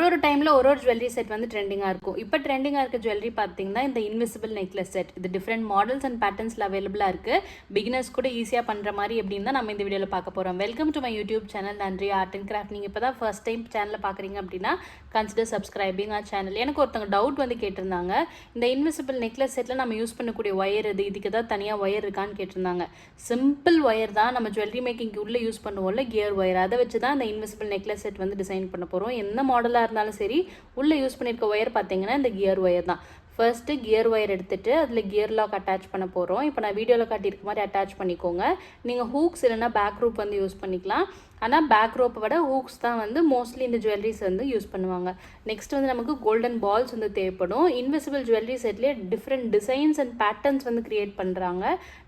ஒரு டைமில் ஒரு ஜுவல்லரி செட் வந்து ட்ரெண்டிங்காக இருக்கும். இப்போ ட்ரெண்டிங்காக இருக்க ஜுவல்லரி பார்த்தீங்கன்னா இந்த இன்விசிபிள் நெக்லஸ் செட். இது டிஃப்ரெண்ட் மாடல்ஸ் அண்ட் பேட்டர்ன்ஸில் அவைலபிளாக இருக்குது. பிகினர்ஸ் கூட ஈஸியாக பண்ணுற மாதிரி எப்படின்னு தான் நம்ம இந்த வீடியோவில் பார்க்க போகிறோம். Welcome to my YouTube channel நன்றி ஆர்ட் அண்ட் கிராஃப்ட். நீங்கள் இப்போ தான் ஃபர்ஸ்ட் டைம் சேனலில் பார்க்குறீங்க அப்படின்னா கன்சிடர் சப்ஸ்கிரைபிங் ஆர் சேனல். எனக்கு ஒருத்தவங்க டவுட் வந்து கேட்டிருந்தாங்க, இந்த இன்விசிபிள் நெக்லஸ் செட்டில் நம்ம யூஸ் பண்ணக்கூடிய ஒயர் இதுக்கு தான் தனியாக ஒயர் இருக்கான்னு கேட்டிருந்தாங்க. சிம்பிள் ஒயர் தான், நம்ம ஜுவல்லரி மேக்கிங்க்கு உள்ளே யூஸ் பண்ணுவோம்ல கியர் ஒயர், அதை வச்சு தான் இந்த இன்விசிபிள் நெக்லஸ் செட் வந்து டிசைன் பண்ண போகிறோம். எந்த மாடலாக இருந்தாலும் சரி, உள்ளே யூஸ் பண்ணியிருக்க ஒயர் பார்த்தீங்கன்னா இந்த கியர் ஒயர் தான். ஃபர்ஸ்ட்டு கியர் ஒயர் எடுத்துகிட்டு அதில் கியர் லாக் அட்டாச் பண்ண போகிறோம். இப்போ நான் வீடியோவில் காட்டியிருக்க மாதிரி அட்டாச் பண்ணிக்கோங்க. நீங்கள் ஹூக்ஸ் இல்லைனா பேக் ரூப் வந்து யூஸ் பண்ணிக்கலாம். ஆனால் பேக் ரோப்பை விட ஹூக்ஸ் தான் வந்து மோஸ்ட்லி இந்த ஜுவல்லரிஸ் வந்து யூஸ் பண்ணுவாங்க. நெக்ஸ்ட் வந்து நமக்கு கோல்டன் பால்ஸ் வந்து தேவைப்படும். இன்விசிபிள் ஜுவல்லரி செட்லேயே டிஃப்ரெண்ட் டிசைன்ஸ் அண்ட் பேட்டர்ன்ஸ் வந்து க்ரியேட் பண்ணுறாங்க.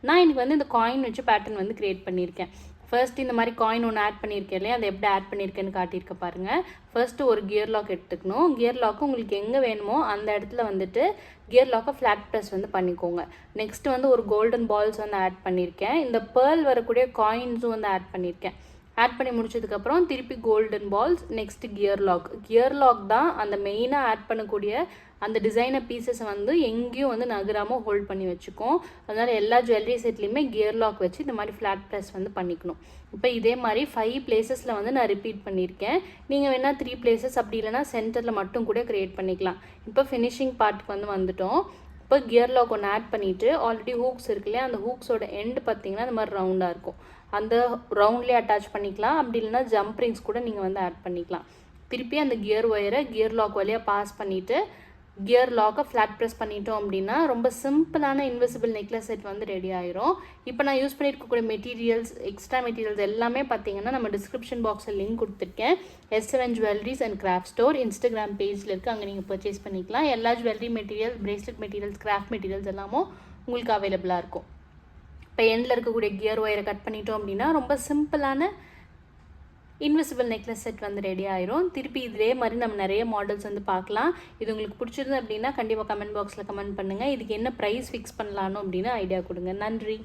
நான் இன்றைக்கி வந்து இந்த காயின் வச்சு பேட்டர்ன் வந்து க்ரியேட் பண்ணியிருக்கேன். ஃபர்ஸ்ட் இந்த மாதிரி காயின் ஒன்று ஆட் பண்ணியிருக்கேன் இல்லையா, அதை எப்படி ஆட் பண்ணியிருக்கேன்னு காட்டியிருக்க பாருங்கள். ஃபர்ஸ்ட்டு ஒரு கியர் லாக் எடுத்துக்கணும். கியர் லாக்கு உங்களுக்கு எங்கே வேணுமோ அந்த இடத்துல வந்துட்டு கியர் லாக்கை ஃப்ளாட் ப்ரெஸ் வந்து பண்ணிக்கோங்க. நெக்ஸ்ட் வந்து ஒரு கோல்டன் பால்ஸ் வந்து ஆட் பண்ணியிருக்கேன். இந்த பேர்ல் வரக்கூடிய காயின்ஸும் வந்து ஆட் பண்ணியிருக்கேன். ஆட் பண்ணி முடிச்சதுக்கப்புறம் திருப்பி golden balls, next gear lock. Gear lock தான் அந்த மெயினாக ஆட் பண்ணக்கூடிய அந்த டிசைனர் பீசஸை வந்து எங்கேயும் வந்து நகராமல் ஹோல்ட் பண்ணி வச்சுக்கோம். அதனால் எல்லா ஜுவல்லரி செட்லேயுமே கியர் லாக் வச்சு இந்த மாதிரி ஃப்ளாட் ப்ரெஸ் வந்து பண்ணிக்கணும். இப்போ இதே மாதிரி 5 பிளேசஸில் வந்து நான் ரிப்பீட் பண்ணியிருக்கேன். நீங்கள் வேணால் 3 பிளேசஸ் அப்படி இல்லைனா சென்டரில் மட்டும் கூட க்ரியேட் பண்ணிக்கலாம். இப்போ ஃபினிஷிங் பார்ட்டுக்கு வந்து வந்துட்டோம். இப்போ கியர் லாக் ஒன்று ஆட் பண்ணிவிட்டு ஆல்ரெடி ஹூக்ஸ் இருக்கு இல்லையா, அந்த ஹூக்ஸோட எண்டு பார்த்தீங்கன்னா இந்த மாதிரி ரவுண்டாக இருக்கும். அந்த ரவுண்ட்லேயே அட்டாச் பண்ணிக்கலாம். அப்படி இல்லைனா ஜம்ப் ரிங்ஸ் கூட நீங்கள் வந்து ஆட் பண்ணிக்கலாம். திருப்பி அந்த கியர் ஒயரை கியர் லாக் வழியாக பாஸ் பண்ணிவிட்டு கியர் லாக்கை ஃப்ளாட் ப்ரெஸ் பண்ணிட்டோம் அப்படின்னா ரொம்ப சிம்பிளான இன்விசிபிள் நெக்லஸ் செட் வந்து ரெடி ஆயிரும். இப்போ நான் யூஸ் பண்ணியிருக்கக்கூடிய மெட்டீரியல்ஸ், எக்ஸ்ட்ரா மெட்டீரியல்ஸ் எல்லாமே பார்த்தீங்கன்னா நம்ம டிஸ்கிரிப்ஷன் பாக்ஸில் லிங்க் கொடுத்துருக்கேன். S7 jewelleries and craft store Instagram பேஜில் இருக்குது. அங்கே நீங்கள் பர்ச்சேஸ் பண்ணிக்கலாம். எல்லா jewellery material, bracelet materials, craft materials எல்லாமும் உங்களுக்கு அவைலபிளாக இருக்கும். இப்போ எண்டில் இருக்கக்கூடிய கியர் ஒயரை கட் பண்ணிட்டோம் அப்படின்னா ரொம்ப சிம்பிளான இன்விசிபிள் நெக்லஸ் செட் வந்து ரெடி ஆயிரும். திருப்பி இதே மாதிரி நம்ம நிறைய மாடல்ஸ் வந்து பார்க்கலாம். இது உங்களுக்கு பிடிச்சிருந்து அப்படின்னா கண்டிப்பாக கமெண்ட் பாக்ஸில் கமெண்ட் பண்ணுங்கள். இதுக்கு என்ன ப்ரைஸ் ஃபிக்ஸ் பண்ணலான்னு அப்படின்னு ஐடியா கொடுங்க. நன்றி.